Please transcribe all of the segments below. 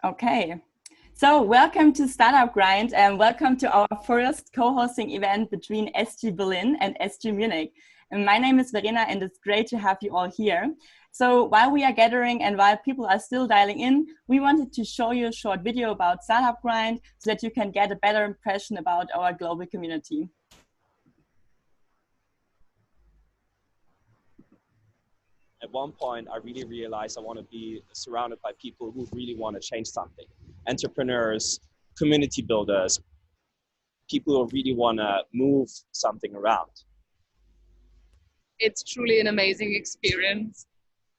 Okay, so welcome to Startup Grind and welcome to our first co-hosting event between SG Berlin and SG Munich. And my name is Verena and it's great to have you all here. So while we are gathering and while people are still dialing in, we wanted to show you a short video about Startup Grind so that you can get a better impression about our global community. At one point, I really realized I want to be surrounded by people who really want to change something. Entrepreneurs, community builders, people who really want to move something around. It's truly an amazing experience.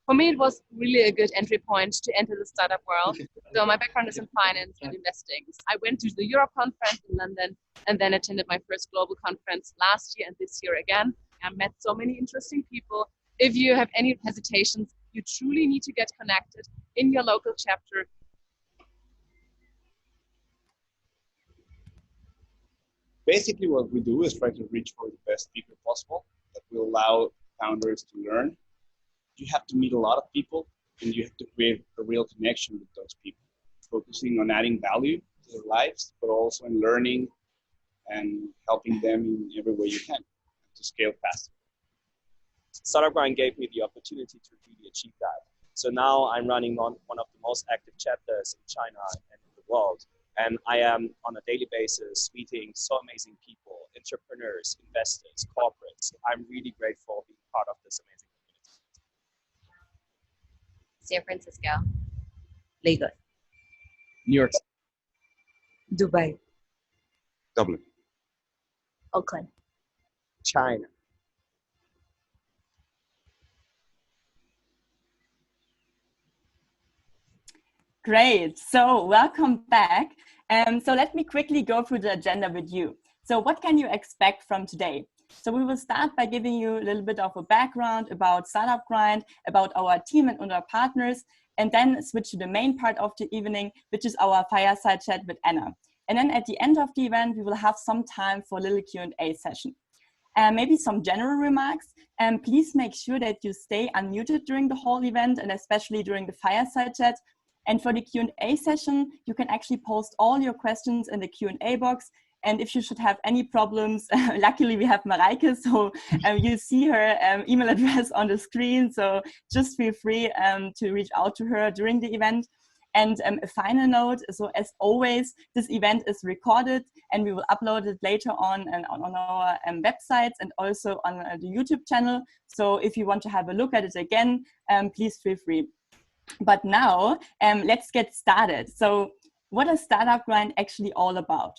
For me, it was really a good entry point to enter the startup world. So my background is in finance and investing. I went to the Europe conference in London and then attended my first global conference last year and this year again. I met so many interesting people. If you have any hesitations, you truly need to get connected in your local chapter. Basically, what we do is try to reach for the best people possible that will allow founders to learn. You have to meet a lot of people and you have to create a real connection with those people, focusing on adding value to their lives, but also in learning and helping them in every way you can to scale faster. Startup Grind gave me the opportunity to really achieve that. So now I'm running on one of the most active chapters in China and in the world. And I am on a daily basis meeting so amazing people, entrepreneurs, investors, corporates. I'm really grateful being part of this amazing community. San Francisco, Lagos, New York, Dubai, Dublin, Oakland, China. Great, so welcome back. So let me quickly go through the agenda with you. So what can you expect from today? So we will start by giving you a little bit of a background about Startup Grind, about our team and our partners, and then switch to the main part of the evening, which is our fireside chat with Anna. And then at the end of the event, we will have some time for a little Q&A session. Maybe some general remarks. Please make sure that you stay unmuted during the whole event and especially during the fireside chat. And for the Q&A session, you can actually post all your questions in the Q&A box. And if you should have any problems, luckily we have Mareike, so you see her email address on the screen. So just feel free to reach out to her during the event. And a final note, so as always, this event is recorded and we will upload it later on our websites and also on the YouTube channel. So if you want to have a look at it again, please feel free. But now, let's get started. So what is Startup Grind actually all about?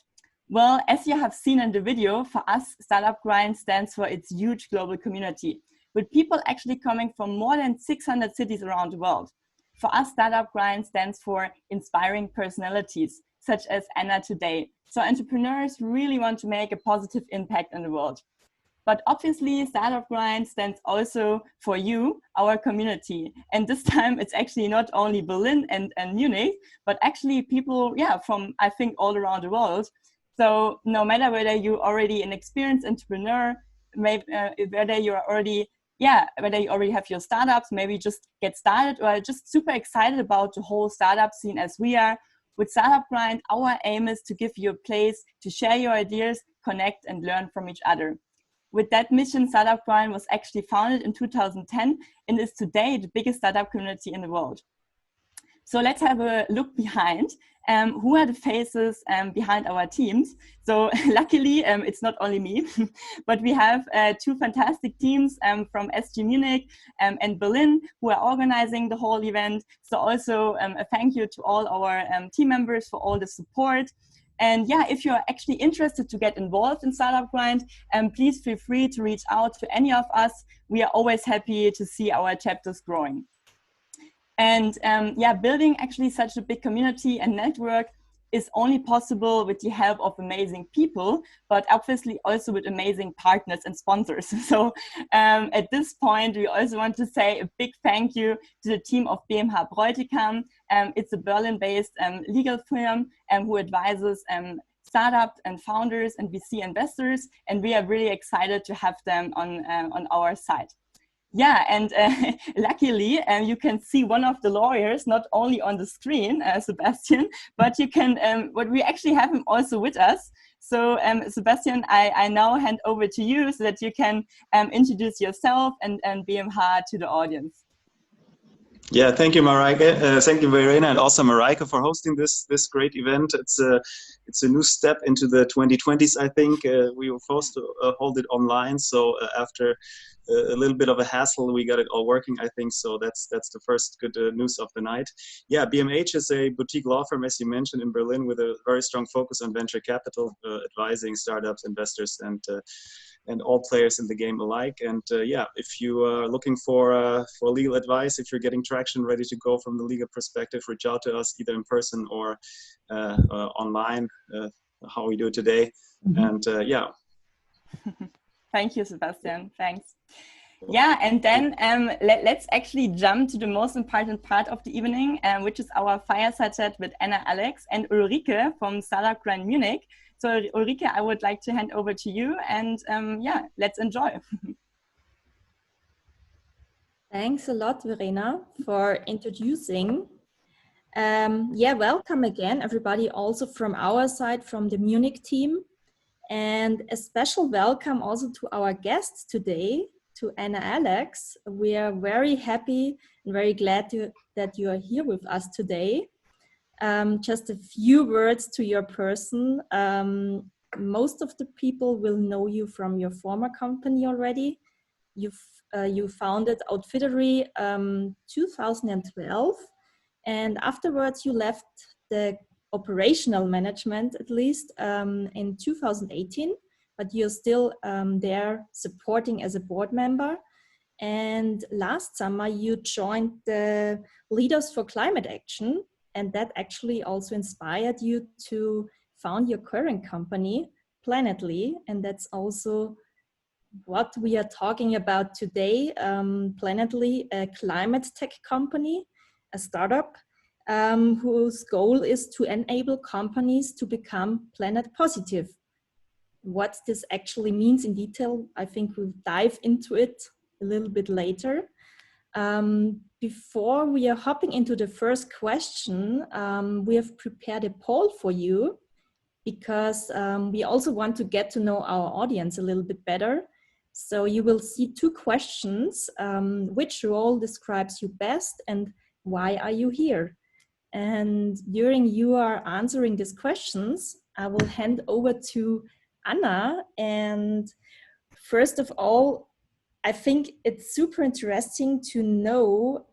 Well, as you have seen in the video, for us, Startup Grind stands for its huge global community, with people actually coming from more than 600 cities around the world. For us, Startup Grind stands for inspiring personalities, such as Anna today. So entrepreneurs really want to make a positive impact in the world. But obviously, Startup Grind stands also for you, our community. And this time, it's actually not only Berlin and Munich, but actually people, from, I think, all around the world. So no matter whether you're already an experienced entrepreneur, maybe, whether you already have your startups, maybe just get started, or just super excited about the whole startup scene as we are. With Startup Grind, our aim is to give you a place to share your ideas, connect, and learn from each other. With that mission, Startup Grind was actually founded in 2010 and is today the biggest startup community in the world. So let's have a look behind. Who are the faces behind our teams? So luckily, it's not only me, but we have two fantastic teams from SG Munich and Berlin who are organizing the whole event. So also a thank you to all our team members for all the support. And if you're actually interested to get involved in Startup Grind, please feel free to reach out to any of us. We are always happy to see our chapters growing. And building actually such a big community and network is only possible with the help of amazing people, but obviously also with amazing partners and sponsors. So at this point, we also want to say a big thank you to the team of BMH Bräutigam. It's a Berlin-based legal firm who advises startups and founders and VC investors, and we are really excited to have them on our side. Yeah, and luckily you can see one of the lawyers not only on the screen, Sebastian, but you can. But we actually have him also with us. So Sebastian, I now hand over to you so that you can introduce yourself and BMH to the audience. Yeah, thank you, Mareike. Thank you, Verena, and also Mareike for hosting this great event. It's a new step into the 2020s. I think we were forced to hold it online. So after a little bit of a hassle, we got it all working, I think. So that's the first good news of the night. Yeah, BMH is a boutique law firm, as you mentioned, in Berlin, with a very strong focus on venture capital, advising startups, investors, and all players in the game alike. And yeah, if you are looking for legal advice, if you're getting traction, ready to go from the legal perspective, reach out to us either in person or online, how we do today. Mm-hmm. And yeah. Thank you, Sebastian. Thanks. Yeah, and then let's actually jump to the most important part of the evening, which is our fireside chat with Anna, Alex, and Ulrike from Startup Grind Munich. So Ulrike, I would like to hand over to you, and yeah, let's enjoy. Thanks a lot, Verena, for introducing. Yeah, welcome again, everybody, also from our side, from the Munich team. And a special welcome also to our guests today, to Anna, Alex. We are very happy and very glad that you are here with us today. Just a few words to your person. Most of the people will know you from your former company already. You founded Outfittery 2012, and afterwards you left the operational management, at least in 2018, but you're still there supporting as a board member. And last summer you joined the Leaders for Climate Action, and that actually also inspired you to found your current company, Planetly, and that's also what we are talking about today. Planetly, a climate tech company, a startup, whose goal is to enable companies to become planet positive. What this actually means in detail, I think we'll dive into it a little bit later. Before we are hopping into the first question, we have prepared a poll for you because we also want to get to know our audience a little bit better. So you will see two questions: which role describes you best, and why are you here? And during you are answering these questions, I will hand over to Anna. And first of all, I think it's super interesting to know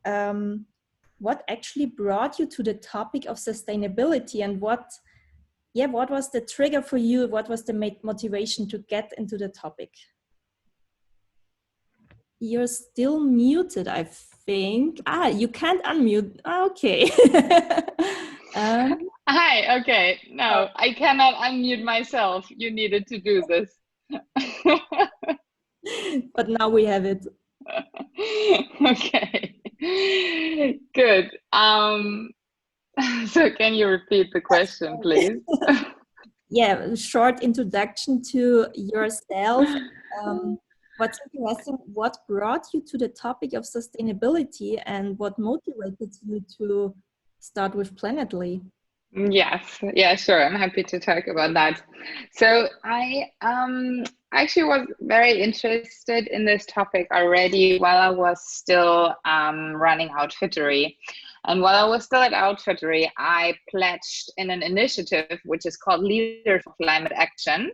what actually brought you to the topic of sustainability, and what was the trigger for you? What was the motivation to get into the topic? You're still muted, I think. You can't unmute. Okay. Hi, okay. No, I cannot unmute myself. You needed to do this. But now we have it. Okay. Good. So can you repeat the question, please? Yeah, a short introduction to yourself. What's interesting, what brought you to the topic of sustainability, and what motivated you to start with Planetly? Yes, yeah, sure. I'm happy to talk about that. So I actually was very interested in this topic already while I was still running Outfittery. And while I was still at Outfittery, I pledged in an initiative which is called Leaders for Climate Action,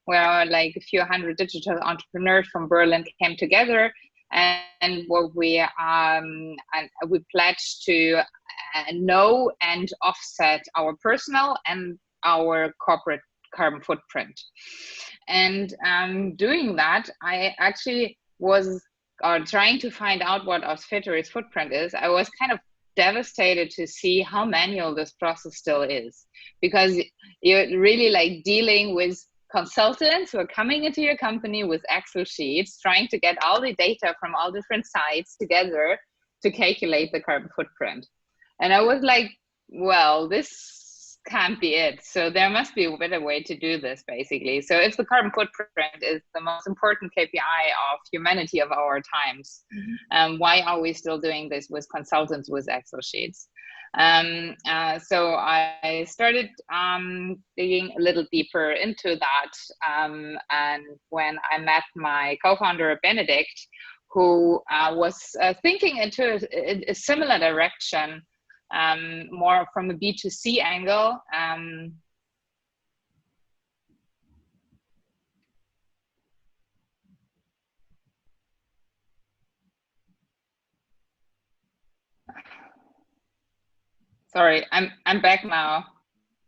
where like a few hundred digital entrepreneurs from Berlin came together, and what we pledged to know and offset our personal and our corporate carbon footprint. And doing that, I actually was trying to find out what Outfittery's footprint is. I was kind of devastated to see how manual this process still is, because you're really like dealing with consultants who are coming into your company with Excel sheets, trying to get all the data from all different sites together to calculate the carbon footprint. And I was like, well, this can't be it. So there must be a better way to do this, basically. So if the carbon footprint is the most important KPI of humanity of our times, why are we still doing this with consultants with Excel sheets? So I started digging a little deeper into that. And when I met my co-founder, Benedikt, who was thinking into a similar direction, more from a B2C angle. Sorry, I'm back now. I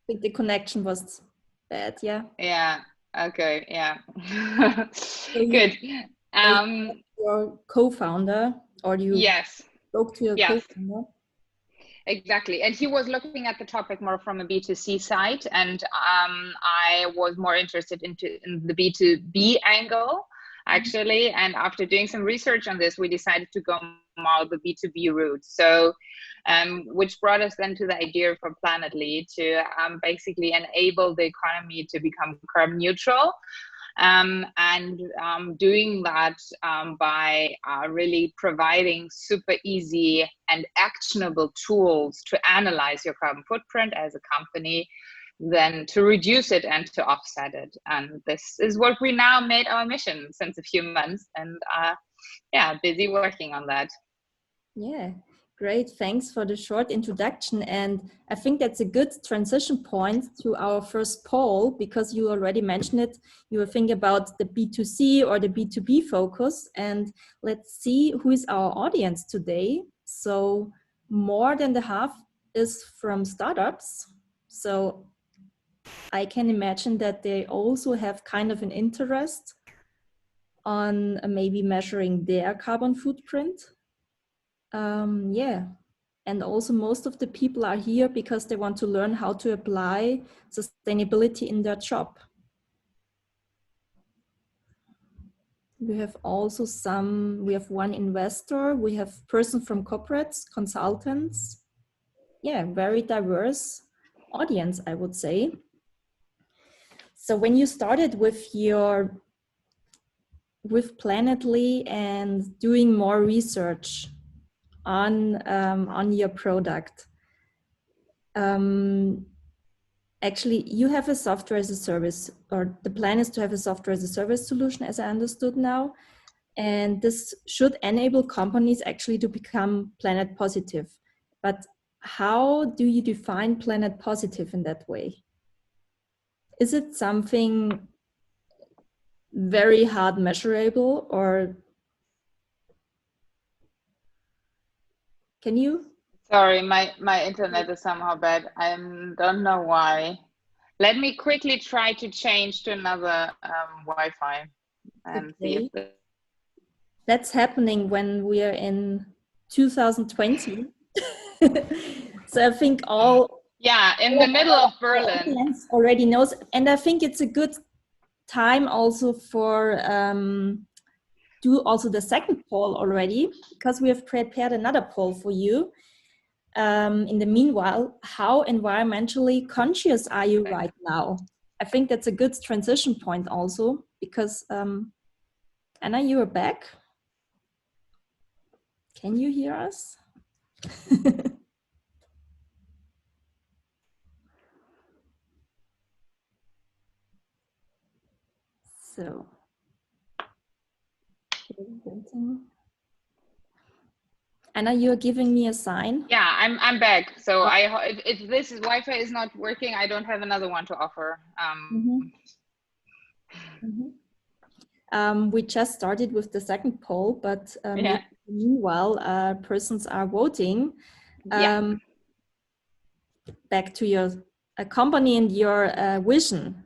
think the connection was bad, yeah. Yeah, okay, yeah. Good. Your co-founder, or you yes. spoke to your co-founder? Exactly. And he was looking at the topic more from a B2C side, and I was more interested in the B2B angle, actually. And after doing some research on this, we decided to go more the B2B route. So, which brought us then to the idea for Planetly to basically enable the economy to become carbon neutral. And doing that by really providing super easy and actionable tools to analyze your carbon footprint as a company, then to reduce it and to offset it. And this is what we now made our mission since a few months, and yeah, busy working on that. Yeah. Great, thanks for the short introduction. And I think that's a good transition point to our first poll, because you already mentioned it. You were thinking about the B2C or the B2B focus. And let's see who is our audience today. So more than the half is from startups. So I can imagine that they also have kind of an interest on maybe measuring their carbon footprint. Yeah, and also most of the people are here because they want to learn how to apply sustainability in their job. We have also we have one investor, we have person from corporates, consultants. Yeah, very diverse audience, I would say. So when you started with Planetly and doing more research on your product. Actually, you have a software as a service, or the plan is to have a software as a service solution, as I understood now. And this should enable companies actually to become planet positive. But how do you define planet positive in that way? Is it something very hard measurable, or can you? Sorry, my internet is somehow bad. I don't know why. Let me quickly try to change to another Wi-Fi and see if that's happening when we are in 2020. So I think in the middle of Berlin already knows, and I think it's a good time also for do also the second poll already, because we have prepared another poll for you. In the meanwhile, how environmentally conscious are you right now? I think that's a good transition point also, because Anna, you are back. Can you hear us? So, Anna, you're giving me a sign. Yeah, I'm back. So if this Wi-Fi is not working, I don't have another one to offer. We just started with the second poll, but meanwhile, persons are voting. Back to your company and your vision.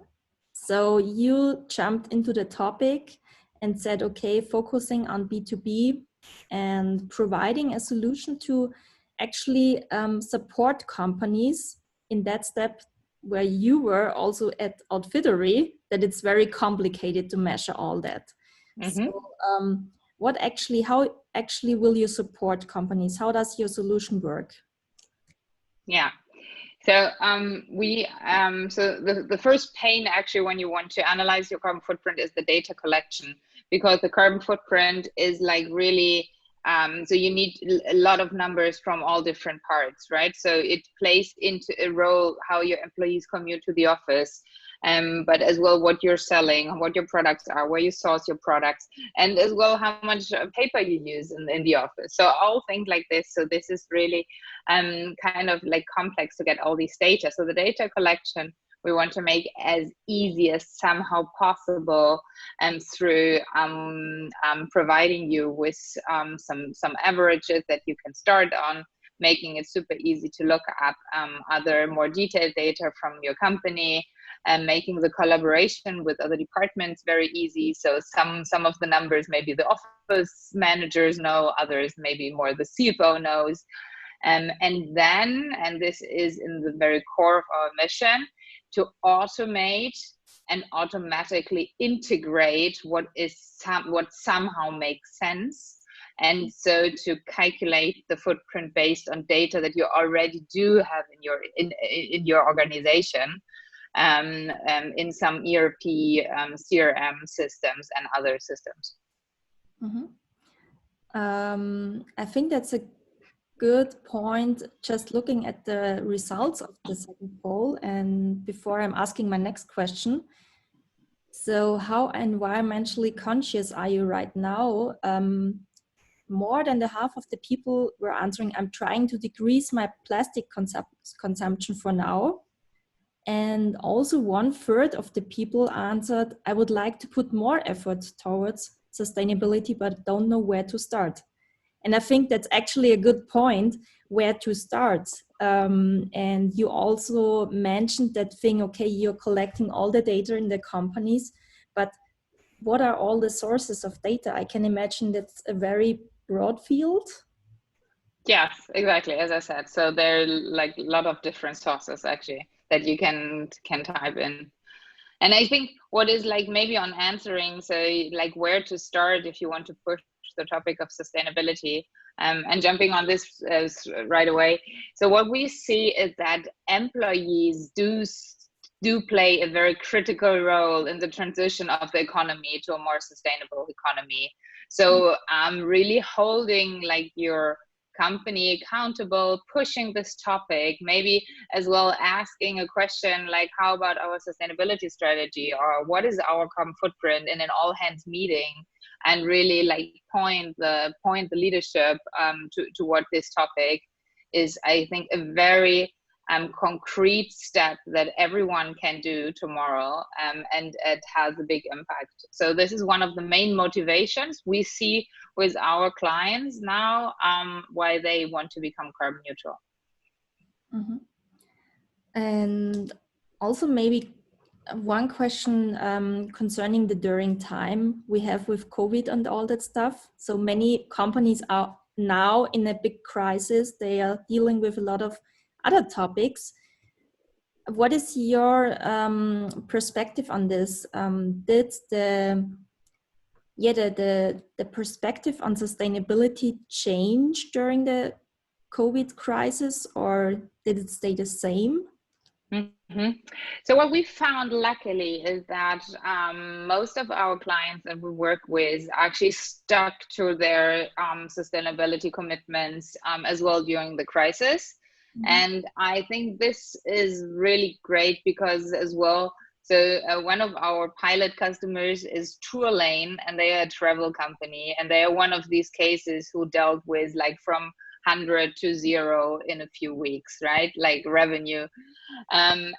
So you jumped into the topic and said, okay, focusing on B2B and providing a solution to actually support companies in that step where you were also at Outfittery, that it's very complicated to measure all that. So how actually will you support companies? How does your solution work? Yeah. So the first pain actually when you want to analyze your carbon footprint is the data collection, because the carbon footprint is like really so you need a lot of numbers from all different parts, right? So it plays into a role how your employees commute to the office, but as well what you're selling, what your products are, where you source your products, and as well how much paper you use in the office. So all things like this. So this is really kind of like complex to get all these data. So the data collection we want to make as easy as somehow possible, and through providing you with some averages that you can start on, making it super easy to look up other more detailed data from your company, and making the collaboration with other departments very easy. So some of the numbers maybe the office managers know, others maybe more the CFO knows. And then, and this is in the very core of our mission, to automate and automatically integrate what somehow makes sense. And so to calculate the footprint based on data that you already do have in your organization, in some ERP, CRM systems and other systems. Mm-hmm. I think that's a good point, just looking at the results of the second poll, and before I'm asking my next question. So how environmentally conscious are you right now? More than the half of the people were answering, I'm trying to decrease my plastic consumption for now. And also 1/3 of the people answered, I would like to put more effort towards sustainability, but don't know where to start. And I think that's actually a good point, where to start. And you also mentioned that thing, okay, you're collecting all the data in the companies, but what are all the sources of data? I can imagine that's a very broad field. Yes, exactly, as I said. So there are like a lot of different sources actually that you can type in. And I think what is like maybe on answering, so like where to start if you want to push the topic of sustainability, and jumping on this right away. So what we see is that employees do play a very critical role in the transition of the economy to a more sustainable economy. So really holding like your company accountable, pushing this topic, maybe as well asking a question like, how about our sustainability strategy, or what is our carbon footprint, in an all hands meeting, and really like point the leadership toward this topic is, I think, a very concrete step that everyone can do tomorrow, and it has a big impact. So this is one of the main motivations we see with our clients now, why they want to become carbon neutral. Mm-hmm. And also maybe one question concerning the during time we have with COVID and all that stuff. So many companies are now in a big crisis. They are dealing with a lot of other topics. What is your perspective on this? Did the perspective on sustainability change during the COVID crisis, or did it stay the same? Mm-hmm. So what we found, luckily, is that most of our clients that we work with actually stuck to their sustainability commitments as well during the crisis. Mm-hmm. And I think this is really great because as well, so one of our pilot customers is Tourlane, and they are a travel company, and they are one of these cases who dealt with like from 100 to 0 in a few weeks, right? Like revenue, and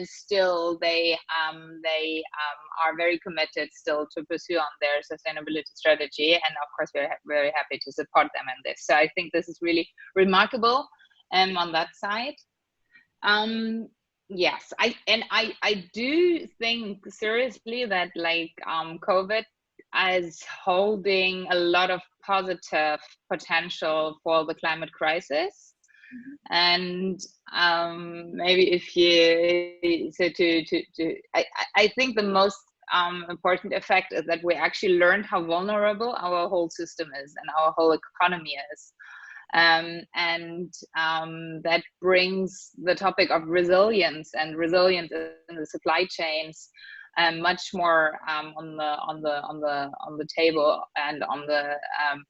still they are very committed still to pursue on their sustainability strategy, and of course we're very happy to support them in this. So I think this is really remarkable, on that side. Yes, I do think seriously that like COVID is holding a lot of positive potential for the climate crisis. Mm-hmm. And maybe if you so I think the most important effect is that we actually learned how vulnerable our whole system is and our whole economy is. That brings the topic of resilience and resilience in the supply chains much more on the table and on the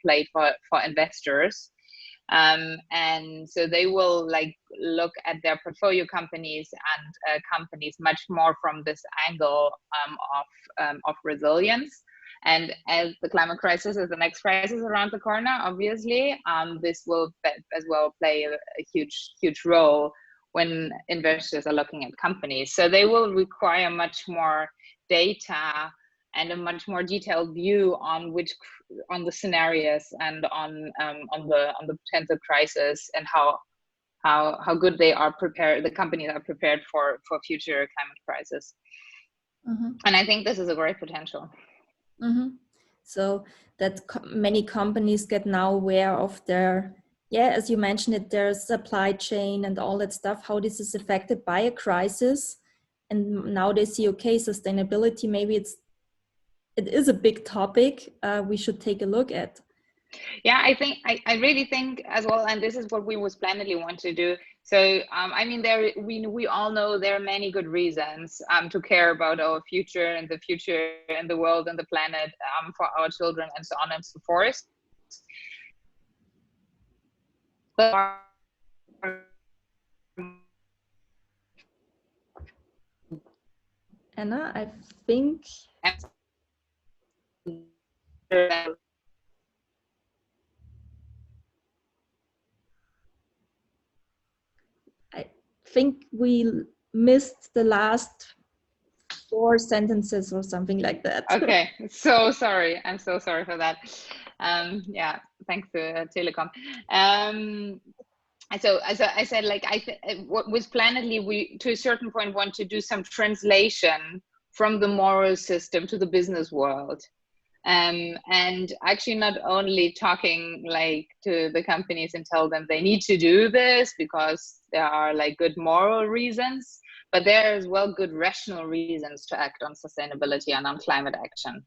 plate for investors. And so they will like look at their portfolio companies and companies much more from this angle of resilience. And as the climate crisis is the next crisis around the corner, obviously, this will as well play a huge role when investors are looking at companies. So they will require much more data and a much more detailed view on the scenarios and on the potential crisis, and how good they are prepared. The companies are prepared for future climate crisis. Mm-hmm. And I think this is a great potential. Mm-hmm. So that many companies get now aware of their, as you mentioned it, their supply chain and all that stuff, how this is affected by a crisis. And now they see, okay, sustainability, maybe it is a big topic we should take a look at. Yeah, I really think as well, and this is what we with Planetly want to do. So I mean, we all know there are many good reasons to care about our future and the future and the world and the planet for our children and so on and so forth. But Anna, I think we missed the last 4 sentences or something like that. Okay, so sorry. I'm so sorry for that. Yeah, thanks to Telecom. So as I said, like with Planetly, we to a certain point want to do some translation from the moral system to the business world. And actually not only talking like to the companies and tell them they need to do this because there are like good moral reasons, but there are as well good rational reasons to act on sustainability and on climate action.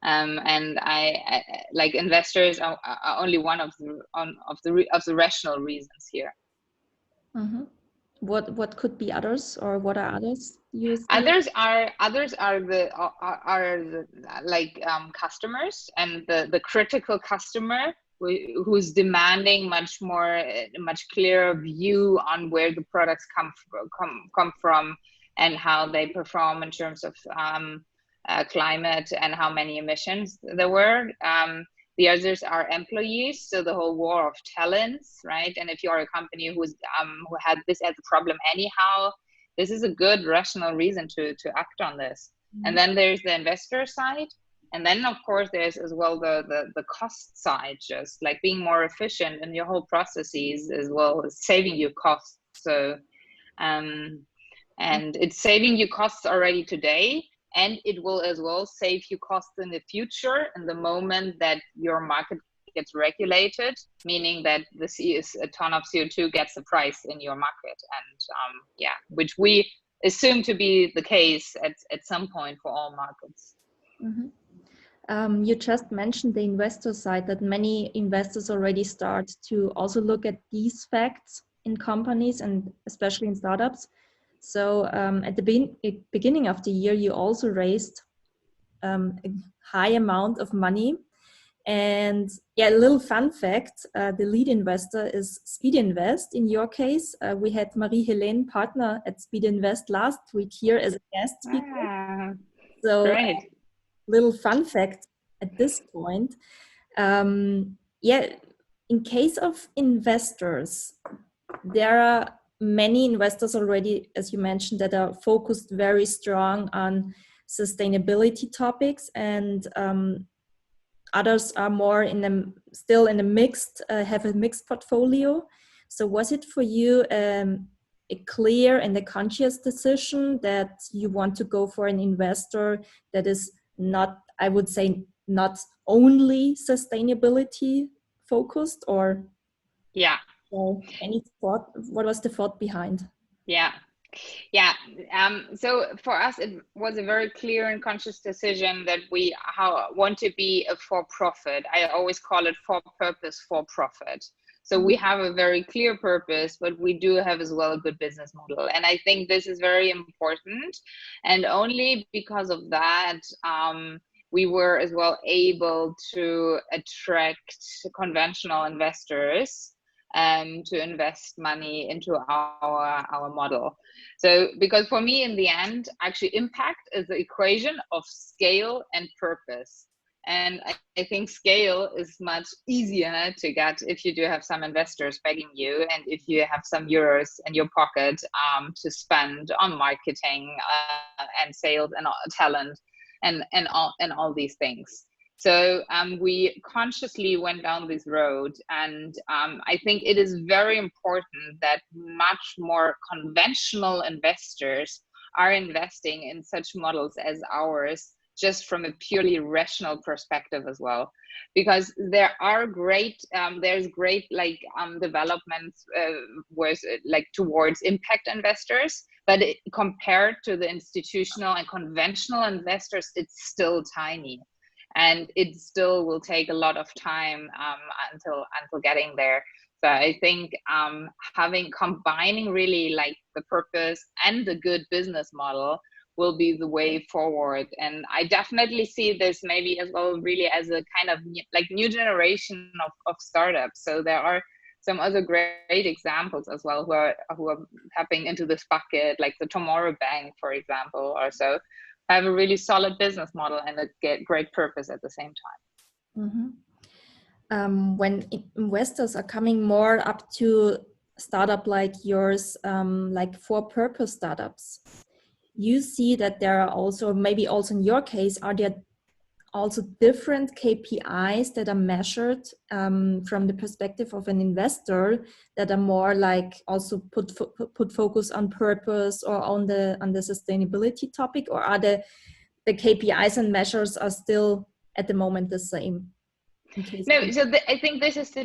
And I like investors are only one of the rational reasons here. Mm-hmm. What could be others, or what are others? Others are the customers, and the critical customer who's demanding much clearer view on where the products come from and how they perform in terms of climate and how many emissions there were. The others are employees, so the whole war of talents, right? And if you're a company who had this as a problem anyhow, this is a good rational reason to act on this. Mm-hmm. And then there's the investor side, and then of course there's as well the cost side, just like being more efficient in your whole processes as well as saving you costs. So, and it's saving you costs already today. And it will as well save you costs in the future in the moment that your market gets regulated, meaning that a ton of CO2 gets a price in your market. And which we assume to be the case at some point for all markets. Mm-hmm. You just mentioned the investor side, that many investors already start to also look at these facts in companies and especially in startups. So at the beginning of the year, you also raised a high amount of money. And a little fun fact, the lead investor is Speed Invest. In your case, we had Marie-Helene, partner at Speed Invest, last week here as a guest speaker. So little fun fact at this point. In case of investors, there are many investors already, as you mentioned, that are focused very strong on sustainability topics, and others are more still in a mixed, have a mixed portfolio. So was it for you a clear and a conscious decision that you want to go for an investor that is not, I would say, not only sustainability focused, or? Yeah. So any thought, what was the thought behind? So for us, it was a very clear and conscious decision that we want to be a for-profit. I always call it for-purpose, for-profit. So we have a very clear purpose, but we do have as well a good business model. And I think this is very important. And only because of that, we were as well able to attract conventional investors to invest money into our model. So because for me, in the end, actually impact is the equation of scale and purpose. And I think scale is much easier to get if you do have some investors begging you, and if you have some euros in your pocket to spend on marketing and sales and talent and all these things. So we consciously went down this road, and I think it is very important that much more conventional investors are investing in such models as ours, just from a purely rational perspective as well, because there are great there's great developments towards impact investors, but compared to the institutional and conventional investors, it's still tiny, and it still will take a lot of time until getting there. So I think combining really like the purpose and the good business model will be the way forward. And I definitely see this maybe as well really as a kind of new generation of startups. So there are some other great examples as well who are tapping into this bucket, like the Tomorrow Bank, for example, or so, have a really solid business model and a great purpose at the same time. Mm-hmm. When investors are coming more up to startup like yours, like for-purpose startups, you see that there are also, maybe also in your case, are there also different KPIs that are measured from the perspective of an investor that are more like also put focus on purpose or on the sustainability topic, or are the KPIs and measures are still at the moment the same? No, so I think this is the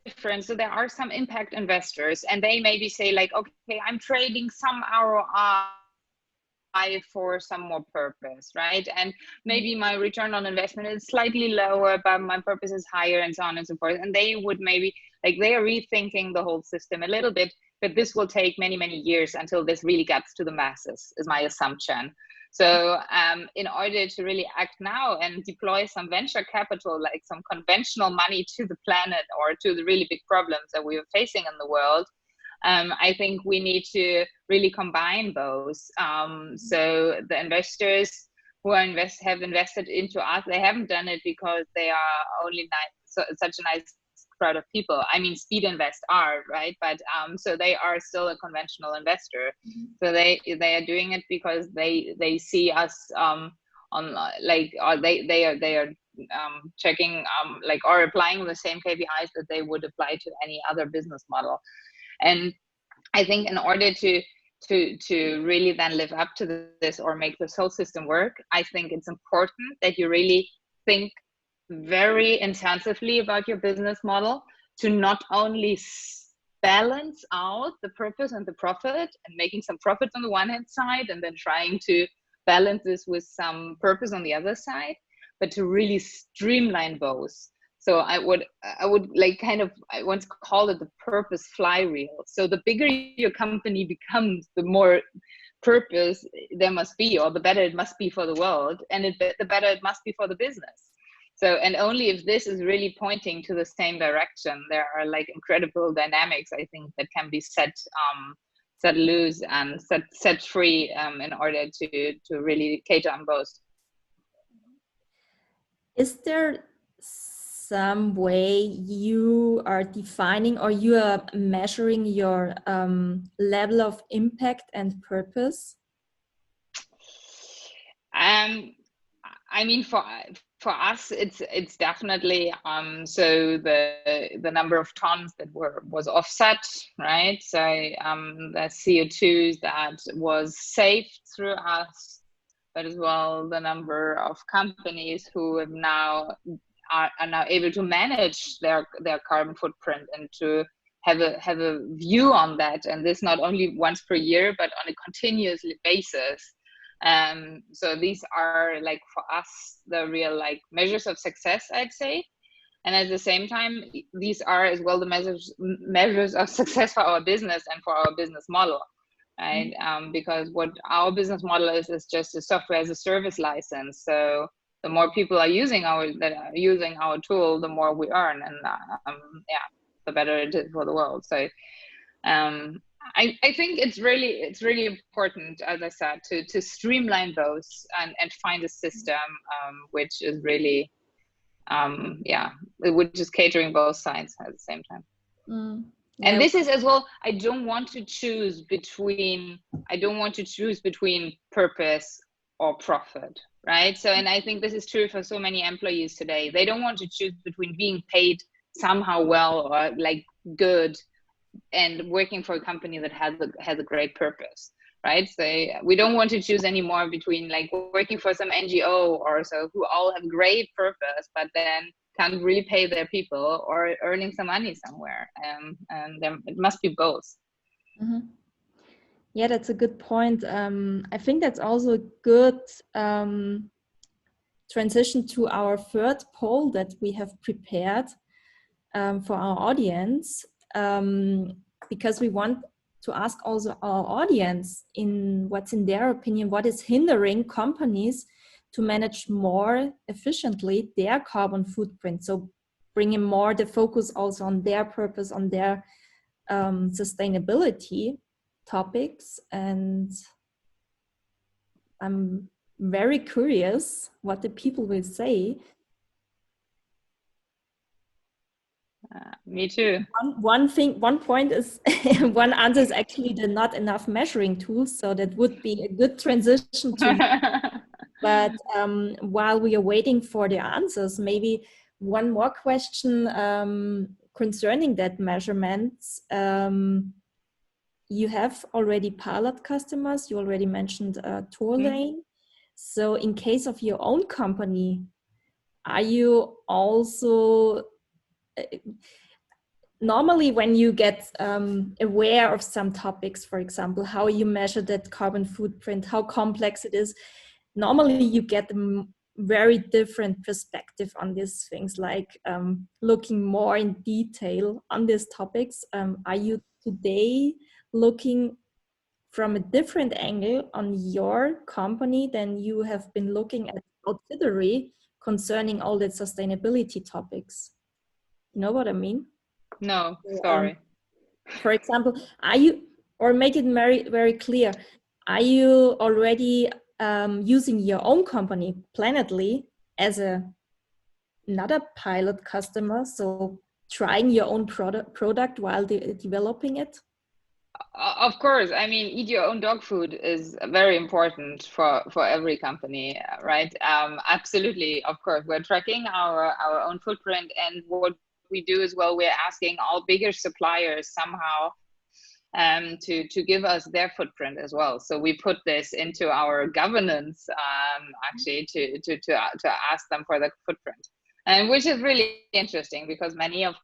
difference. So there are some impact investors, and they maybe say like, okay, I'm trading some ROI for some more purpose, right? And maybe my return on investment is slightly lower, but my purpose is higher, and so on and so forth. And they would maybe, like, they are rethinking the whole system a little bit, but this will take many, many years until this really gets to the masses, is my assumption. So in order to really act now and deploy some venture capital, like some conventional money to the planet or to the really big problems that we are facing in the world, I think we need to really combine both. So the investors who have invested into us, they haven't done it because they are only such a nice crowd of people. I mean, Speed Invest are, right? But so they are still a conventional investor. So they are doing it because they see us on like, or they are checking or applying the same KPIs that they would apply to any other business model. And I think in order to really then live up to this or make this whole system work, I think it's important that you really think very intensively about your business model to not only balance out the purpose and the profit and making some profit on the one hand side and then trying to balance this with some purpose on the other side, but to really streamline both. So I would like I once called it the purpose flywheel. So the bigger your company becomes, the more purpose there must be, or the better it must be for the world, and the better it must be for the business. So, and only if this is really pointing to the same direction, there are like incredible dynamics, I think, that can be set loose and set free in order to really cater on both. Is there some way you are defining or you are measuring your level of impact and purpose? I mean, for us, it's definitely so the number of tons that was offset, right? So the CO2 that was saved through us, but as well the number of companies who have now are now able to manage their carbon footprint and to have a view on that, and this not only once per year but on a continuous basis. So these are like for us the real like measures of success, I'd say. And at the same time, these are as well the measures of success for our business and for our business model, right? Because what our business model is just a software as a service license. So the more people are using our tool, the more we earn, and the better it is for the world. So I think it's really important, as I said, to streamline those and find a system which is really which is catering both sides at the same time. And this is as well, I don't want to choose between purpose or profit, right? So, and I think this is true for so many employees today. They don't want to choose between being paid somehow well or like good and working for a company that has a great purpose, right? So we don't want to choose anymore between like working for some NGO or so who all have great purpose, but then can't really pay their people, or earning some money somewhere. And it must be both. Yeah, that's a good point. I think that's also a good transition to our third poll that we have prepared for our audience, because we want to ask also our audience in what's in their opinion, what is hindering companies to manage more efficiently their carbon footprint. So bringing more the focus also on their purpose, on their sustainability topics. And I'm very curious what the people will say. Me too. One point is, one answer is actually the not enough measuring tools. So that would be a good transition to But while we are waiting for the answers, maybe one more question concerning that measurements. You have already pilot customers. You already mentioned tour lane. So in case of your own company, are you also normally when you get aware of some topics, for example, how you measure that carbon footprint, how complex it is, normally you get a very different perspective on these things, like looking more in detail on these topics. Are you today looking from a different angle on your company than you have been looking at subsidiary concerning all the sustainability topics? You know what I mean? No, sorry. For example, are you, or make it very, very clear, are you already using your own company, Planetly, as another pilot customer? So trying your own product while developing it? Of course. I mean, eat your own dog food is very important for every company, right? Absolutely. Of course, we're tracking our own footprint, and what we do as well, we're asking all bigger suppliers somehow to give us their footprint as well. So we put this into our governance, actually, to ask them for the footprint, and which is really interesting because many of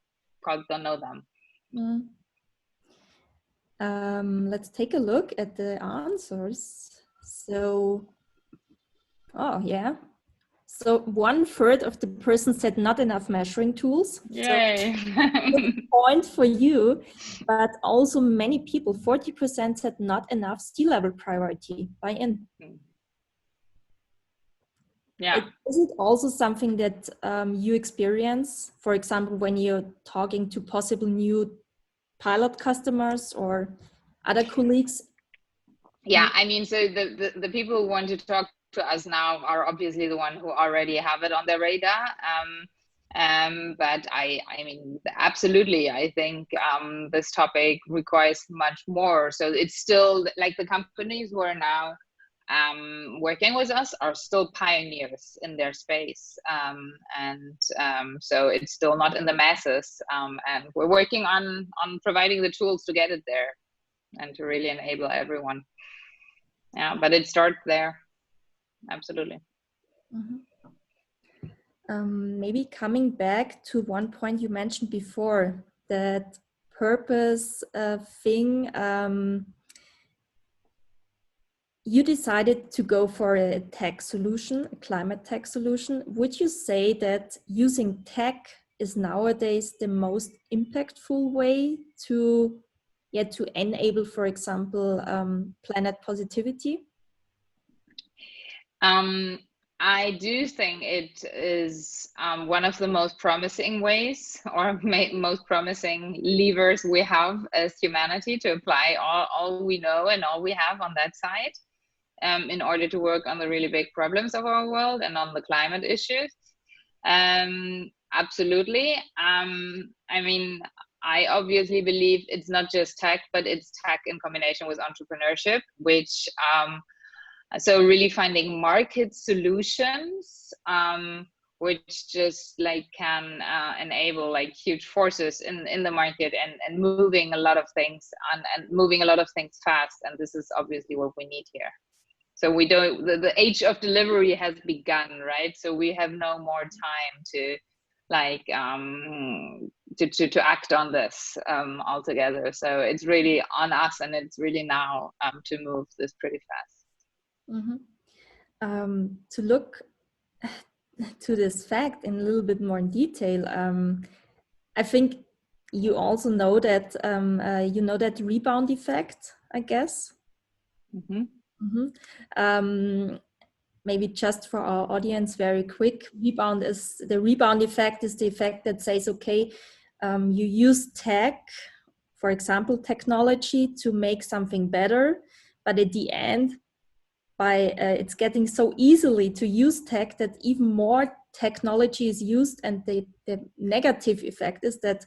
us don't know them. Let's take a look at the answers. So, so 1/3 of the person said not enough measuring tools. Yay! So, point for you, but also many people, 40% said not enough sea level priority buy-in. Yeah. Is it also something that you experience, for example, when you're talking to possible new pilot customers or other colleagues? Yeah, I mean, so the people who want to talk to us now are obviously the one who already have it on their radar. But I mean, absolutely, I think this topic requires much more. So it's still like the companies who are now working with us are still pioneers in their space. So it's still not in the masses. And we're working on providing the tools to get it there and to really enable everyone. Yeah, but it starts there. Absolutely. Maybe coming back to one point you mentioned before, that purpose thing, you decided to go for a tech solution, a climate tech solution. Would you say that using tech is nowadays the most impactful way to enable, for example, planet positivity? I do think it is one of the most promising ways or most promising levers we have as humanity to apply all we know and all we have on that side in order to work on the really big problems of our world and on the climate issues. Absolutely. I mean, I obviously believe it's not just tech, but it's tech in combination with entrepreneurship, which so really finding market solutions which just like can enable like huge forces in the market and moving a lot of things and moving a lot of things fast. And this is obviously what we need here. So we don't, the age of delivery has begun, right? So we have no more time to like to act on this altogether. So it's really on us, and it's really now to move this pretty fast. Mm-hmm. To look to this fact in a little bit more in detail, I think you also know that that rebound effect, I guess. Mm-hmm. Mm-hmm. Maybe just for our audience, very quick, the rebound effect is the effect that says, okay, you use tech, for example, technology to make something better, but at the end, it's getting so easily to use tech that even more technology is used, and the negative effect is that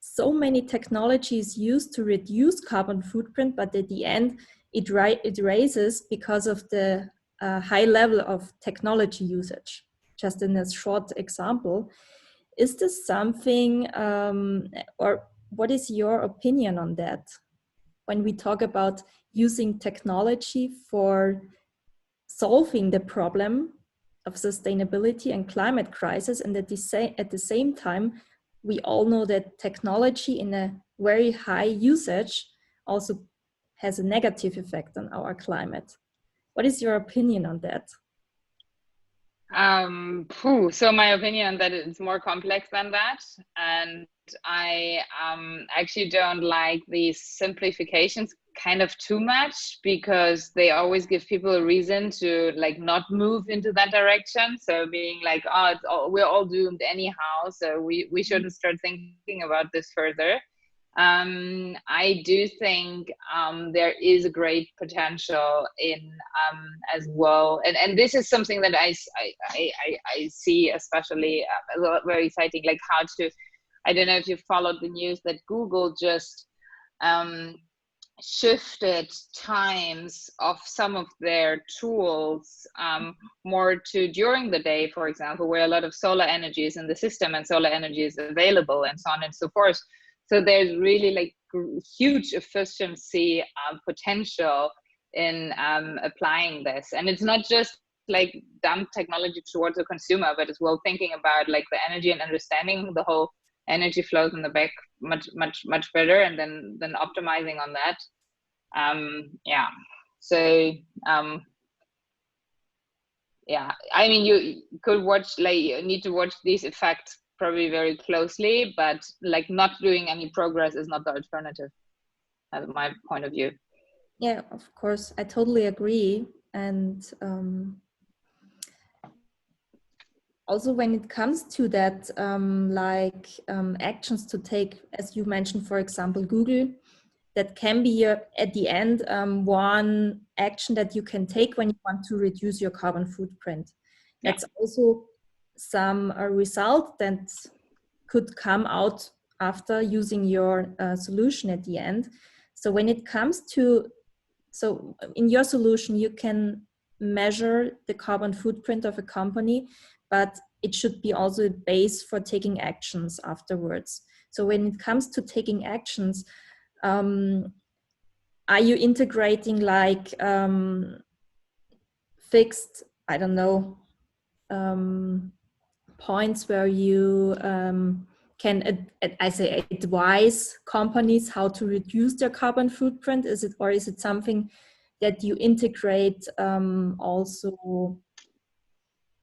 so many technologies used to reduce carbon footprint, but at the end it raises because of the high level of technology usage. Just in a short example, is this something, or what is your opinion on that? When we talk about using technology for solving the problem of sustainability and climate crisis, and at the same time, we all know that technology in a very high usage also has a negative effect on our climate. What is your opinion on that? So my opinion on that is more complex than that, and I actually don't like these simplifications kind of too much, because they always give people a reason to like not move into that direction. So being like, oh, we're all doomed anyhow, so we shouldn't start thinking about this further. I do think there is a great potential in as well, and this is something that I see especially very exciting, like how to, I don't know if you followed the news that Google just shifted times of some of their tools more to during the day, for example, where a lot of solar energy is in the system and solar energy is available and so on and so forth. So there's really like huge efficiency potential in applying this. And it's not just like dump technology towards the consumer, but as well thinking about like the energy and understanding the whole energy flows in the back much better, and then optimizing on that. Yeah. So yeah, I mean, you could watch, like, you need to watch these effects probably very closely, but like not doing any progress is not the alternative, as my point of view. Yeah, of course, I totally agree. And also when it comes to that, actions to take, as you mentioned, for example, Google, that can be at the end one action that you can take when you want to reduce your carbon footprint. Yeah. That's also some result that could come out after using your solution at the end. So when it comes to, so in your solution, you can measure the carbon footprint of a company, but it should be also a base for taking actions afterwards. So when it comes to taking actions, are you integrating like fixed, I don't know, points where you can advise companies how to reduce their carbon footprint? Is it something that you integrate also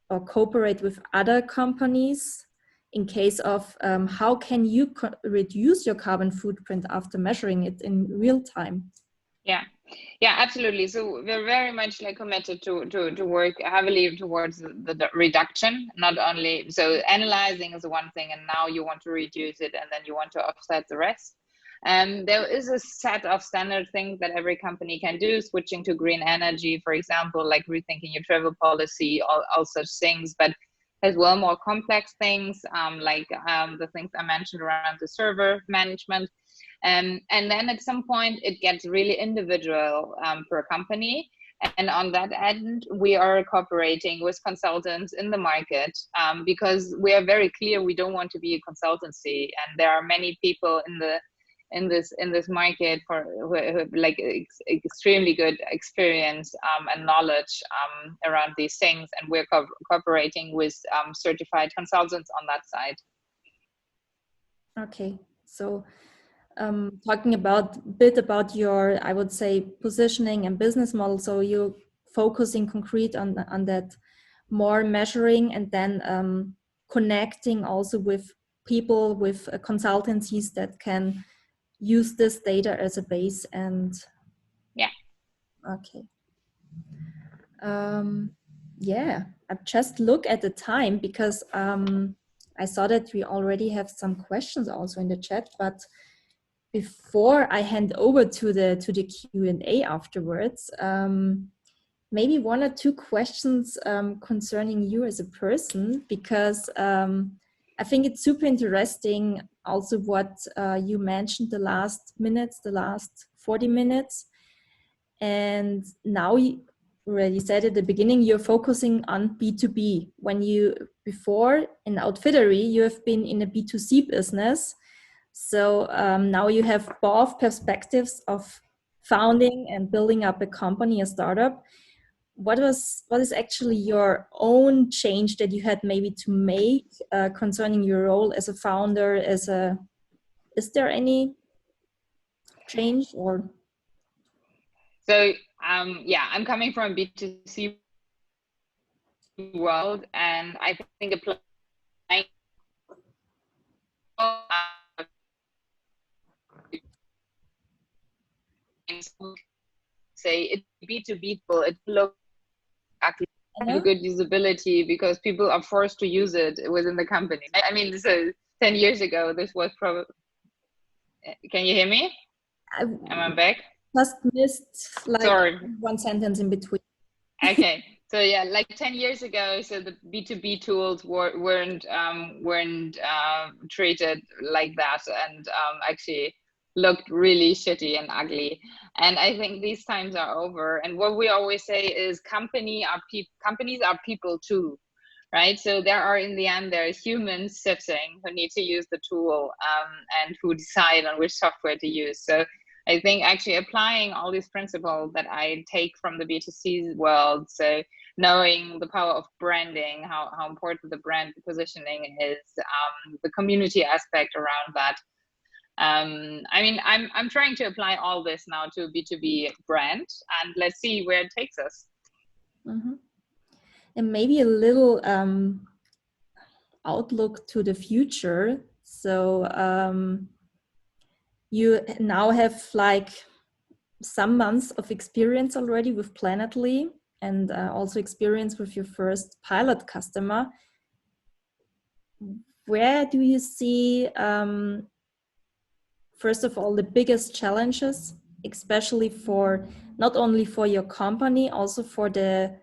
or cooperate with other companies in case of how can you reduce your carbon footprint after measuring it in real time? Yeah, absolutely. So we're very much like committed to work heavily towards the reduction, not only, so analyzing is one thing, and now you want to reduce it, and then you want to offset the rest. There is a set of standard things that every company can do, switching to green energy, for example, like rethinking your travel policy, all such things, but as well more complex things, like the things I mentioned around the server management. And then at some point it gets really individual per company. And on that end, we are cooperating with consultants in the market because we are very clear we don't want to be a consultancy. And there are many people in this market who have like extremely good experience and knowledge around these things. And we're cooperating with certified consultants on that side. Okay, so talking a bit about your, I would say, positioning and business model. So you're focusing concrete on that more measuring, and then connecting also with people, with consultancies that can use this data as a base. And yeah, okay. Yeah, I just look at the time because I saw that we already have some questions also in the chat, but before I hand over to the Q&A afterwards, maybe one or two questions concerning you as a person, because I think it's super interesting also what you mentioned the last 40 minutes. And now you already said at the beginning, you're focusing on B2B. When you, before in Outfittery, you have been in a B2C business. So now you have both perspectives of founding and building up a company, a startup. What is actually your own change that you had maybe to make concerning your role as a founder? Is there any change or? So yeah, I'm coming from a B2C world, and I think applying say it B2B, it looks actually good usability because people are forced to use it within the company. I mean, so 10 years ago, this was probably. Can you hear me? Am I back? Just missed like one sentence in between. Okay, so yeah, like 10 years ago, so the B2B tools weren't treated like that, and actually looked really shitty and ugly. And I think these times are over. And what we always say is companies are people too, right? So in the end, there are humans sitting who need to use the tool and who decide on which software to use. So I think actually applying all these principles that I take from the B2C world, so knowing the power of branding, how important the brand positioning is, the community aspect around that. I mean, I'm trying to apply all this now to a B2B brand, and let's see where it takes us. Mm-hmm. And maybe a little outlook to the future. So you now have like some months of experience already with Planetly, and also experience with your first pilot customer. Where do you see, first of all, the biggest challenges, especially for not only for your company, also for the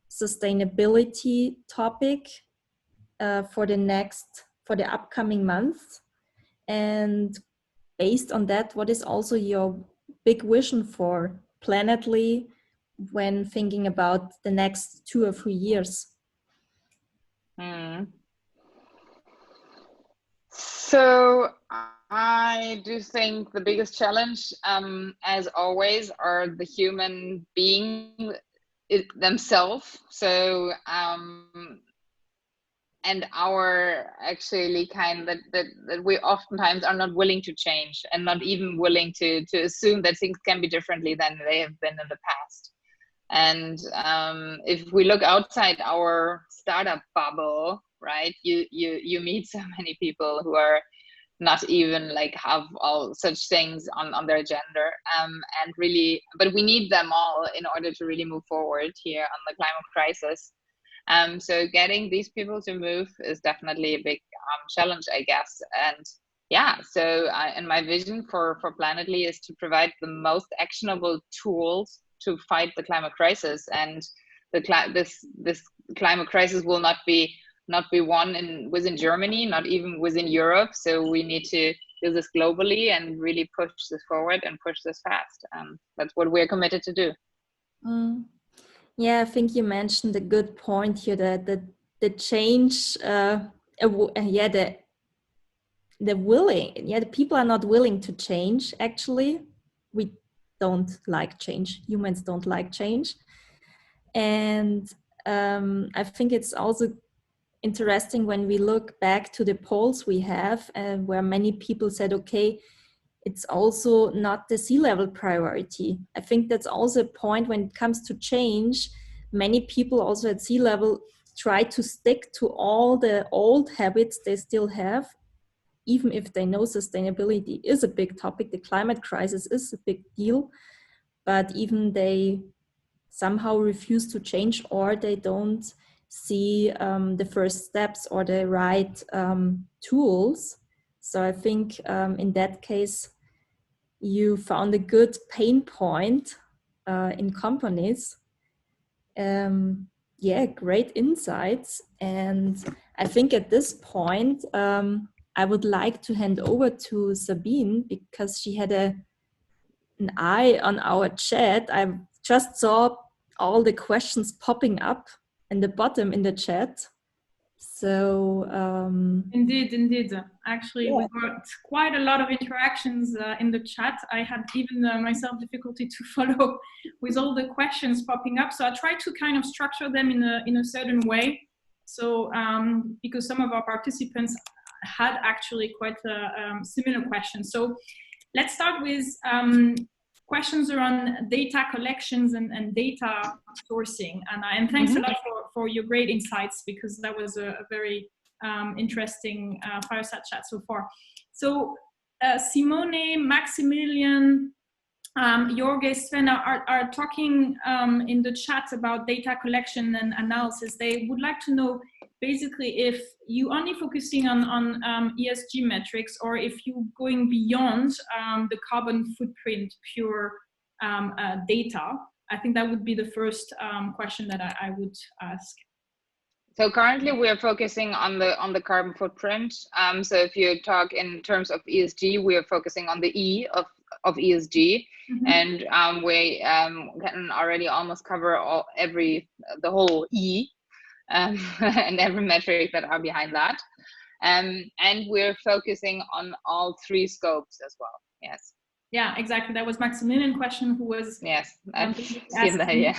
sustainability topic for the upcoming months? And based on that, what is also your big vision for Planetly when thinking about the next 2 or 3 years? So I do think the biggest challenge, as always, are the human being themselves. So and our actually kind that we oftentimes are not willing to change, and not even willing to assume that things can be differently than they have been in the past. And if we look outside our startup bubble, right? You meet so many people who are not even like have all such things on their agenda, and really, but we need them all in order to really move forward here on the climate crisis. So getting these people to move is definitely a big challenge, I guess. And yeah, so and my vision for Planetly is to provide the most actionable tools to fight the climate crisis. And this climate crisis will not be won within Germany, not even within Europe. So we need to do this globally and really push this forward and push this fast. That's what we're committed to do. Yeah, I think you mentioned a good point here, that the change, the people are not willing to change. Actually, we don't like change. Humans don't like change. And I think it's also interesting when we look back to the polls we have, where many people said, okay, it's also not the C-level priority. I think that's also a point when it comes to change. Many people also at C-level try to stick to all the old habits they still have, even if they know sustainability is a big topic, the climate crisis is a big deal, but even they somehow refuse to change, or they don't see the first steps or the right tools. So I think in that case, you found a good pain point in companies. Great insights. And I think at this point, I would like to hand over to Sabine, because she had an eye on our chat. I just saw all the questions popping up in the bottom in the chat. So indeed, actually, we got quite a lot of interactions in the chat. I had even myself difficulty to follow with all the questions popping up. So I tried to kind of structure them in a certain way. So because some of our participants had actually quite similar questions. So let's start with questions around data collections and data sourcing. And thanks a lot for your great insights, because that was a very interesting fireside chat so far. So Simone, Maximilian, Jorge, Sven are talking in the chat about data collection and analysis. They would like to know basically if you only focusing on ESG metrics, or if you're going beyond the carbon footprint pure data. I think that would be the first question that I would ask. So currently we are focusing on the carbon footprint. So if you talk in terms of ESG, we are focusing on the E of ESG, and we can already almost cover the whole E and every metric that are behind that. And we're focusing on all three scopes as well. Yes. Yeah, exactly. That was Maximilian's question, who was I've seen that, yeah.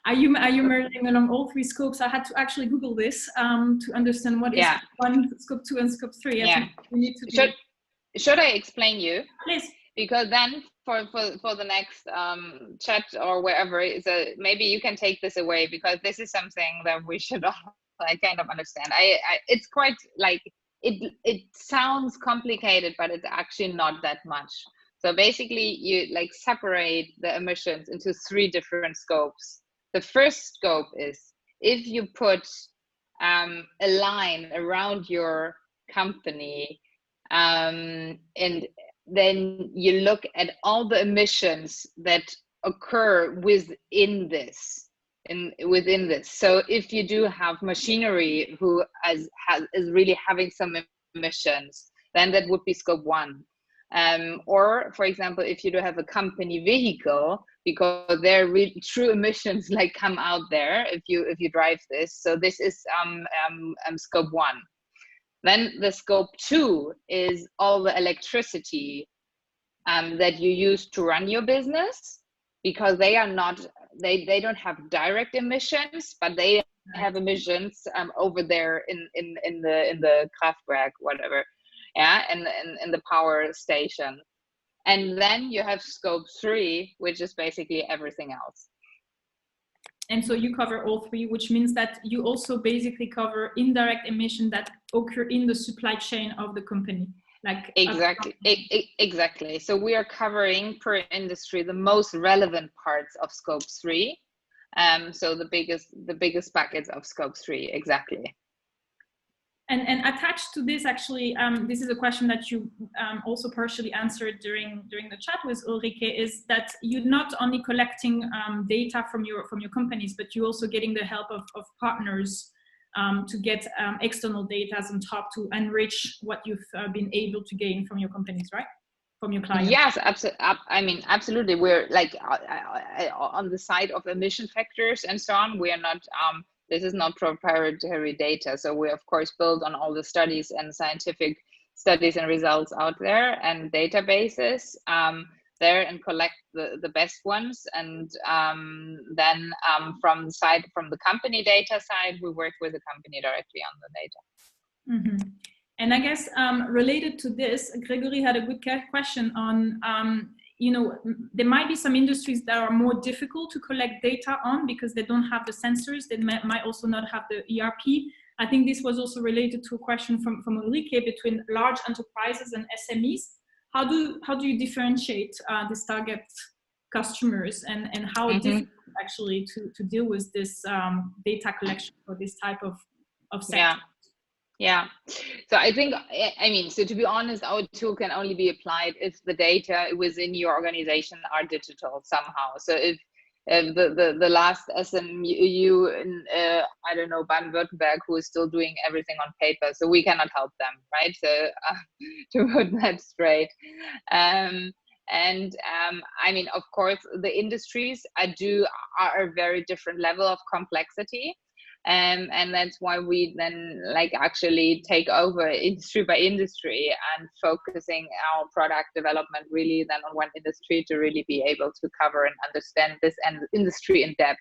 Are you merging along all three scopes? I had to actually Google this to understand what is one, scope 2 and scope 3. Yeah. We need to should I explain you? Please. Because then for the next chat or wherever, maybe you can take this away, because this is something that we should all kind of understand. It's quite like it sounds complicated, but it's actually not that much. So basically, you separate the emissions into 3 different scopes. The first scope is if you put a line around your company, and then you look at all the emissions that occur within this. So if you do have machinery who is really having some emissions, then that would be scope 1. Or for example, if you do have a company vehicle, because their true emissions come out there if you drive this. So this is scope 1. Then the scope 2 is all the electricity that you use to run your business, because they are not, they don't have direct emissions, but they have emissions over there in the Kraftwerk, whatever, in the power station. And then you have scope 3, which is basically everything else. And so you cover all three, which means that you also basically cover indirect emission that occur in the supply chain of the company. Like exactly. So we are covering per industry the most relevant parts of scope 3. So the biggest buckets of scope 3, exactly. And attached to this, actually, this is a question that you also partially answered during the chat with Ulrike, is that you're not only collecting data from your companies, but you're also getting the help of partners to get external data on top to enrich what you've been able to gain from your companies, right? From your clients. Yes, absolutely. We're like on the side of emission factors and so on. We are not. This is not proprietary data, so we of course build on all the studies and scientific studies and results out there and databases there, and collect the best ones. And then from the company data side, we work with the company directly on the data. Mm-hmm. And I guess related to this, Gregory had a good question on, there might be some industries that are more difficult to collect data on because they don't have the sensors. They might also not have the ERP. I think this was also related to a question from Ulrike between large enterprises and SMEs. How do you differentiate these target customers and how difficult actually to deal with this data collection for this type of sector? Yeah. So I think, so to be honest, our tool can only be applied if the data within your organization are digital somehow. So if the last SMU in, I don't know, Baden-Württemberg, who is still doing everything on paper, so we cannot help them, right? So to put that straight. Of course, the industries are a very different level of complexity. And that's why we then actually take over industry by industry and focusing our product development really then on one industry to really be able to cover and understand this and industry in depth,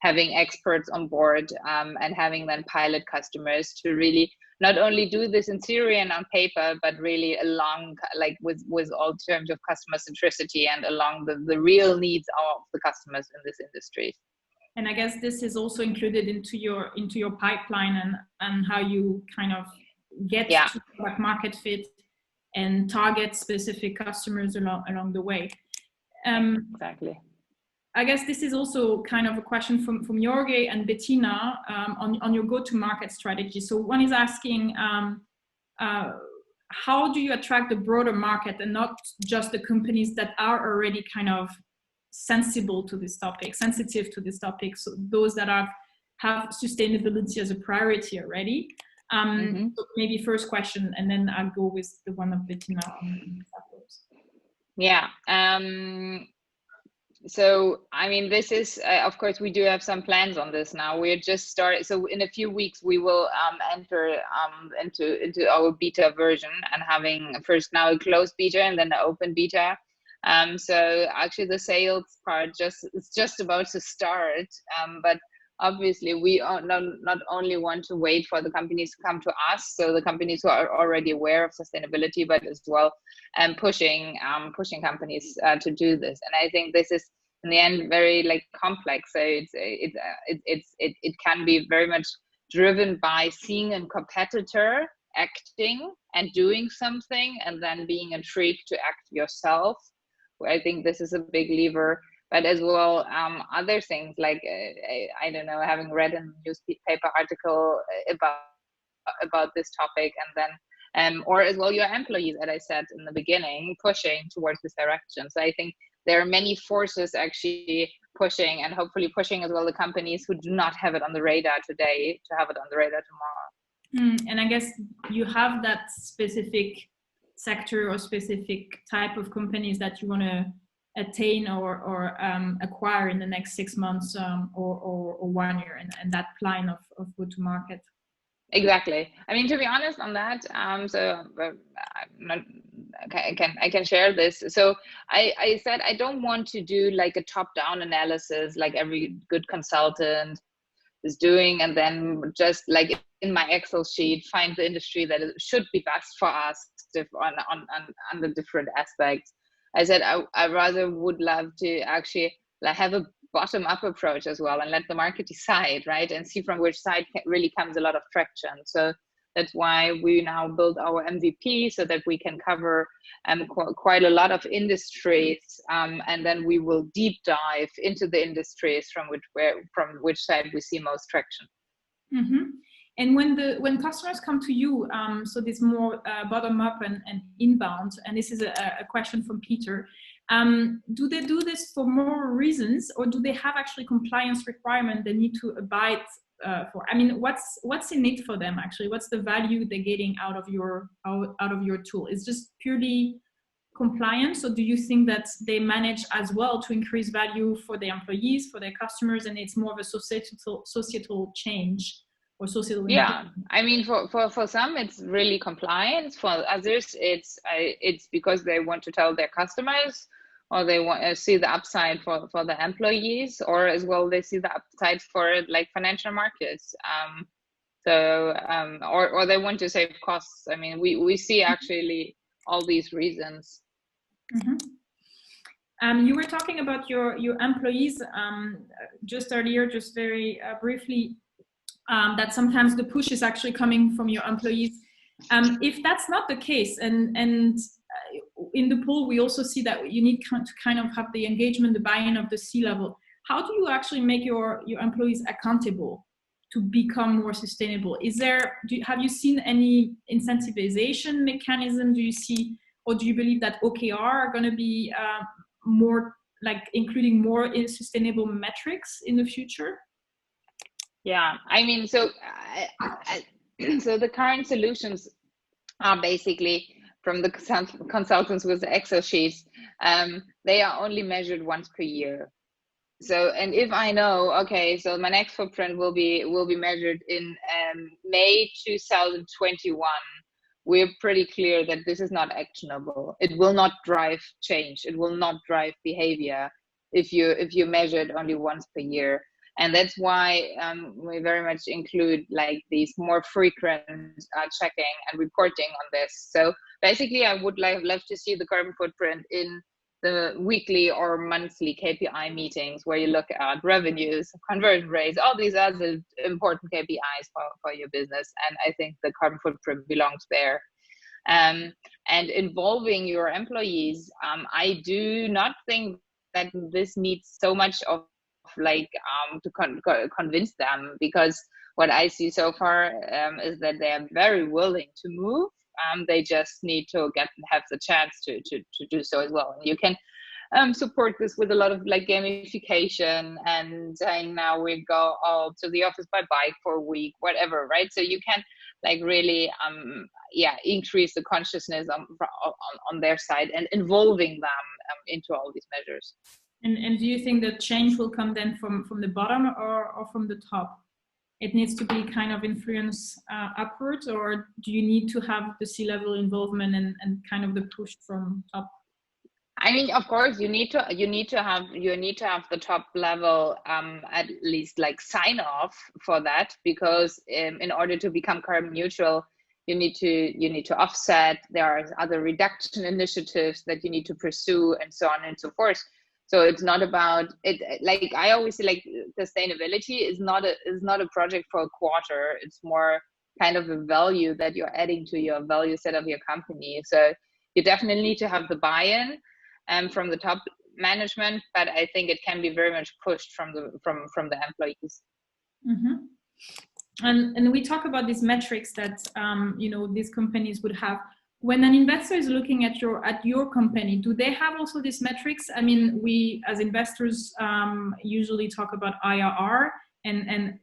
having experts on board and having then pilot customers to really not only do this in theory and on paper, but really along with all terms of customer centricity and along the real needs of the customers in this industry. And I guess this is also included into your pipeline and how you kind of get to product market fit and target specific customers along the way. Exactly. I guess this is also kind of a question from Jorge and Bettina on your go-to-market strategy. So one is asking, how do you attract the broader market and not just the companies that are already kind of sensitive to this topic, so those that have sustainability as a priority already. So maybe first question, and then I'll go with the one of Bettina. So this is of course we do have some plans on this now. We're just started, so in a few weeks we will enter into our beta version, and having first now a closed beta and then an open beta. So actually the sales part is just about to start, but obviously we not only want to wait for the companies to come to us, so the companies who are already aware of sustainability, but as well pushing companies to do this. And I think this is in the end very complex. So it can be very much driven by seeing a competitor acting and doing something and then being intrigued to act yourself. I think this is a big lever, but as well other things like I don't know, having read a newspaper article about this topic, and then or as well your employees, as I said in the beginning, pushing towards this direction. So I think there are many forces actually pushing, and hopefully pushing as well the companies who do not have it on the radar today to have it on the radar tomorrow. And I guess you have that specific sector or specific type of companies that you want to attain or acquire in the next 6 months or 1 year, and that plan of go-to-market. Exactly. To be honest on that, I can share this. So I said I don't want to do a top-down analysis like every good consultant is doing, and then just in my Excel sheet find the industry that should be best for us on the different aspects. I said I rather would love to actually have a bottom-up approach as well, and let the market decide, right? And see from which side really comes a lot of traction. So that's why we now build our MVP, so that we can cover quite a lot of industries, and then we will deep dive into the industries from which side we see most traction. Mm-hmm. And when customers come to you, so this more bottom up and inbound, and this is a question from Peter, do they do this for more reasons, or do they have actually compliance requirement they need to abide for? I mean, what's in it for them actually? What's the value they're getting out of your tool? Is just purely compliance, or do you think that they manage as well to increase value for their employees, for their customers, and it's more of a societal change? Or societal I mean, for some it's really compliance. For others it's because they want to tell their customers, or they want to see the upside for the employees, or as well they see the upside for like financial markets, or they want to save costs. I mean, we see actually all these reasons. Mm-hmm. You were talking about your employees just earlier, just very briefly, that sometimes the push is actually coming from your employees. If that's not the case, and in the poll we also see that you need to kind of have the engagement, the buy-in of the C-level. How do you actually make your employees accountable to become more sustainable? Have you seen any incentivization mechanism? Do you see, or do you believe that OKR are going to be more like including more sustainable metrics in the future? Yeah, I mean, so the current solutions are basically from the consultants with the Excel sheets. They are only measured once per year. So, and if I know, okay, so my next footprint will be measured in May 2021, we're pretty clear that this is not actionable. It will not drive change. It will not drive behavior if you measure it only once per year. And that's why we very much include like these more frequent checking and reporting on this. So basically, I would love to see the carbon footprint in the weekly or monthly KPI meetings, where you look at revenues, conversion rates, all these other important KPIs for your business. And I think the carbon footprint belongs there. And involving your employees, I do not think that this needs so much of like to convince them, because what I see so far is that they are very willing to move. They just need to have the chance to do so as well. And you can support this with a lot of like gamification and saying, now we go all to the office by bike for a week, whatever, right? So you can like really increase the consciousness on their side and involving them into all these measures. And do you think that change will come then from the bottom or from the top? It needs to be kind of influence upwards, or do you need to have the C-level involvement and kind of the push from top? I mean, of course, you need to have the top level at least like sign off for that, because in order to become carbon neutral, you need to offset. There are other reduction initiatives that you need to pursue, and so on and so forth. So it's not about it. Like I always say, like sustainability is not a project for a quarter. It's more kind of a value that you're adding to your value set of your company. So you definitely need to have the buy-in from the top management, but I think it can be very much pushed from the employees. Mm-hmm. And we talk about these metrics that these companies would have. When an investor is looking at your company, do they have also these metrics? I mean, we as investors usually talk about IRR and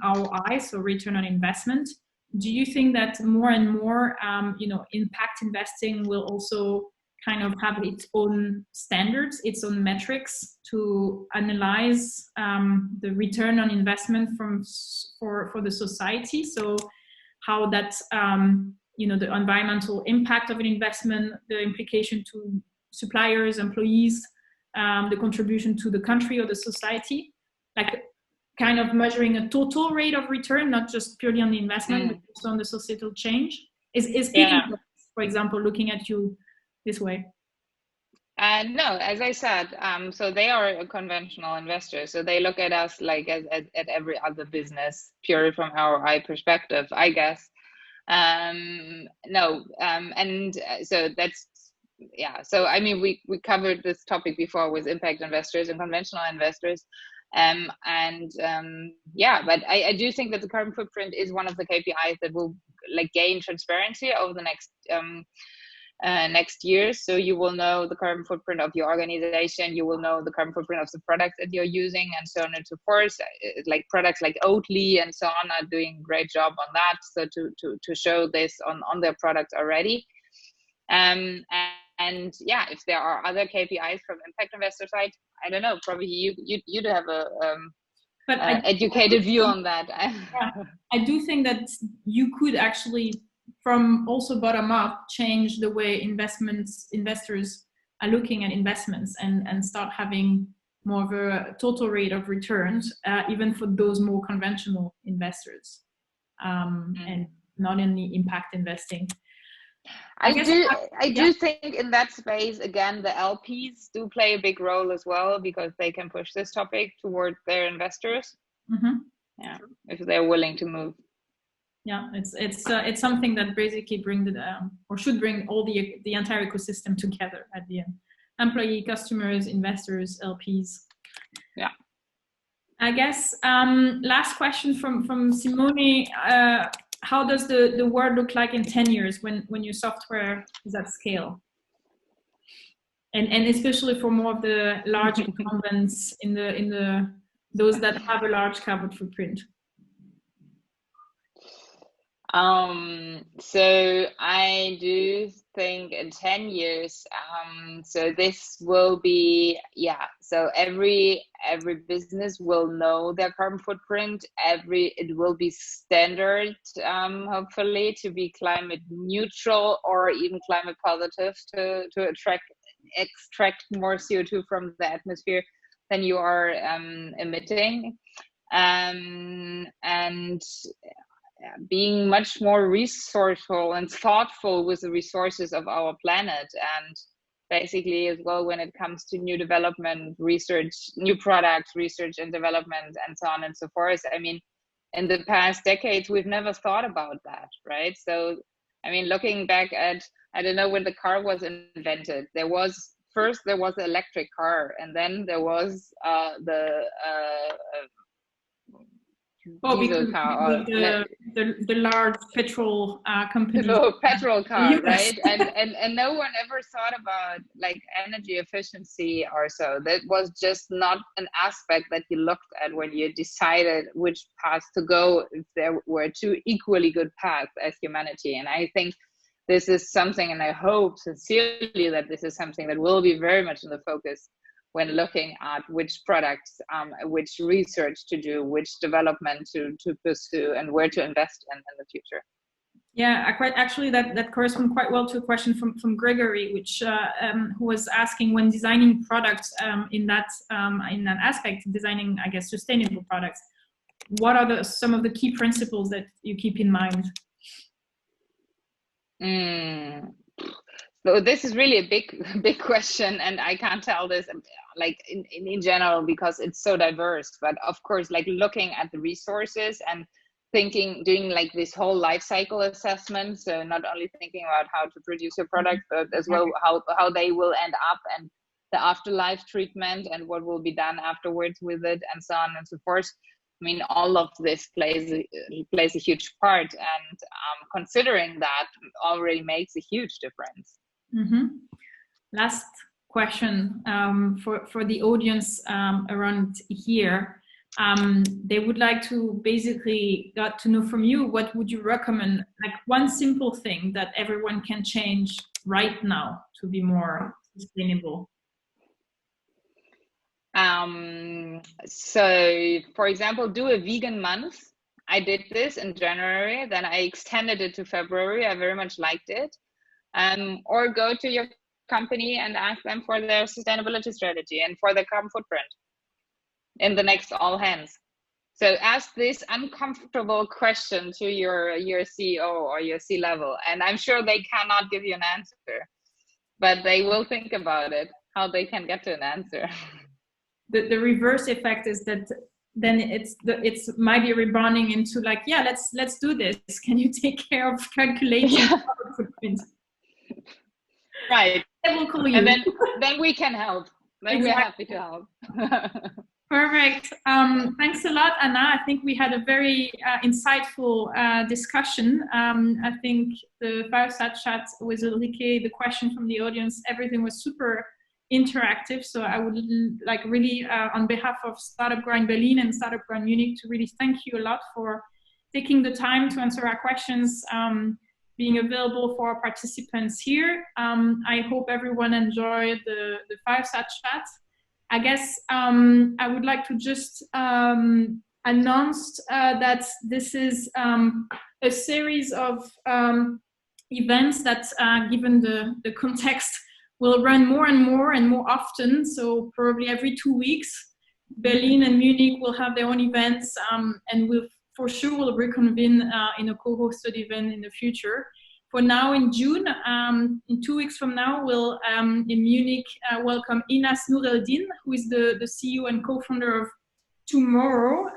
ROI, so return on investment. Do you think that more and more, impact investing will also kind of have its own standards, its own metrics to analyze the return on investment for the society? So how that the environmental impact of an investment, the implication to suppliers, employees, the contribution to the country or the society, like kind of measuring a total rate of return, not just purely on the investment, but also on the societal change. Is for example, looking at you this way? No, as I said, so they are a conventional investor. So they look at us like at every other business, purely from our eye perspective, I guess. No, and so that's, yeah. So I mean, we covered this topic before with impact investors and conventional investors. Yeah, but I do think that the carbon footprint is one of the KPIs that will like gain transparency over the next years. So you will know the carbon footprint of your organization, you will know the carbon footprint of the products that you're using, and so on and so forth. Like products like Oatly and so on are doing a great job on that. So to show this on their products already. And yeah, if there are other KPIs from impact investor side, I don't know, probably you'd have a educated view on that. Yeah, I do think that you could actually, from also bottom up, change the way investors are looking at investments and start having more of a total rate of returns, even for those more conventional investors, and not in the impact investing. I do think in that space, again, the LPs do play a big role as well, because they can push this topic toward their investors. Yeah, if they're willing to move. Yeah, it's something that basically brings or should bring all the entire ecosystem together at the end. Employee, customers, investors, LPs. Yeah. I guess last question from Simone. How does the world look like in 10 years when your software is at scale? And especially for more of the large incumbents in the those that have a large carbon footprint. So I do think in 10 years, so this will be, yeah, so every business will know their carbon footprint. It will be standard, hopefully, to be climate neutral or even climate positive to extract more CO2 from the atmosphere than you are emitting. And being much more resourceful and thoughtful with the resources of our planet, and basically as well when it comes to new development, research, new products, research and development, and so on and so forth. I mean, in the past decades, we've never thought about that, right? So, I mean, looking back at, I don't know when the car was invented, first there was the electric car, and then there was diesel car, the large petrol company. The petrol car, right? And no one ever thought about like energy efficiency or so. That was just not an aspect that you looked at when you decided which path to go, if there were two equally good paths as humanity. And I think this is something, and I hope sincerely that this is something that will be very much in the focus when looking at which products, which research to do, which development to pursue, and where to invest in the future. Yeah, actually that corresponds quite well to a question from Gregory, which who was asking, when designing products in that aspect, designing, I guess, sustainable products, what are some of the key principles that you keep in mind? So this is really a big question, and I can't tell this like in general because it's so diverse. But of course, like looking at the resources and doing like this whole life cycle assessment. So not only thinking about how to produce your product, but as well how they will end up, and the afterlife treatment, and what will be done afterwards with it, and so on and so forth. I mean, all of this plays a huge part, and considering that already makes a huge difference. Mm-hmm. Last question for the audience around here. They would like to basically get to know from you, what would you recommend, like one simple thing that everyone can change right now to be more sustainable? So for example, do a vegan month. I did this in January, then I extended it to February. I very much liked it. Or go to your company and ask them for their sustainability strategy and for their carbon footprint in the next all hands. So ask this uncomfortable question to your CEO or your C-level, and I'm sure they cannot give you an answer, but they will think about it. how they can get to an answer. The reverse effect is that then it's might be rebounding into like, yeah, let's do this. Can you take care of calculating carbon footprint? Right. They will call you. And then we can help. Then Exactly. we're happy to help. Perfect. Thanks a lot, Anna. I think we had a very insightful discussion. I think the fireside chat with Ulrike, the question from the audience, everything was super interactive. So I would like really, on behalf of Startup Grind Berlin and Startup Grind Munich, to really thank you a lot for taking the time to answer our questions, being available for our participants here. I hope everyone enjoyed the fireside chat. I guess I would like to just announce that this is a series of events that, given the context, will run more and more often. So probably every 2 weeks, Berlin and Munich will have their own events, and we'll for sure will reconvene in a co-hosted event in the future. For now, in June, in 2 weeks from now, we'll in Munich welcome Inas Nureldin, who is the CEO and co-founder of Tomorrow.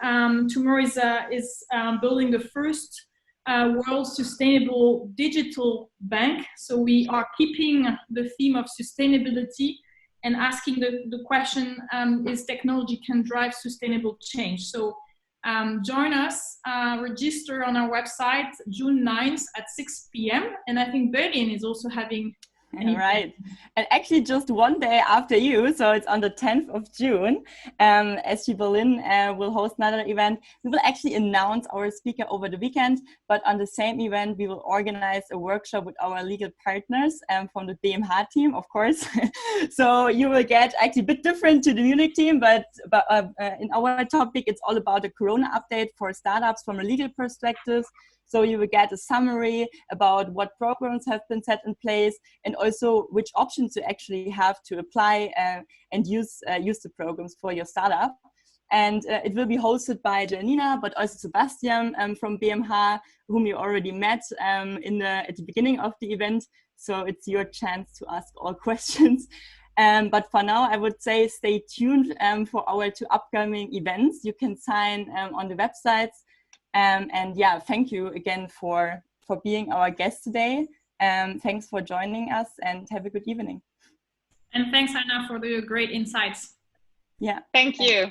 Tomorrow is building the first world sustainable digital bank. So we are keeping the theme of sustainability and asking the question, is technology can drive sustainable change? So join us, register on our website June 9th at 6 p.m. And I think Berlin is also having Right. And actually just one day after you, so it's on the 10th of June, SG Berlin will host another event. We will actually announce our speaker over the weekend, but on the same event, we will organize a workshop with our legal partners from the BMH team, of course. So you will get actually a bit different to the Munich team, but in our topic, it's all about the Corona update for startups from a legal perspective. So you will get a summary about what programs have been set in place and also which options you actually have to apply and use the programs for your startup. And it will be hosted by Janina, but also Sebastian from BMH, whom you already met at the beginning of the event. So it's your chance to ask all questions. But for now, I would say stay tuned for our 2 upcoming events. You can sign on the websites. And yeah, thank you again for being our guest today. Thanks for joining us and have a good evening. And thanks, Anna, for the great insights. Yeah. Thank you.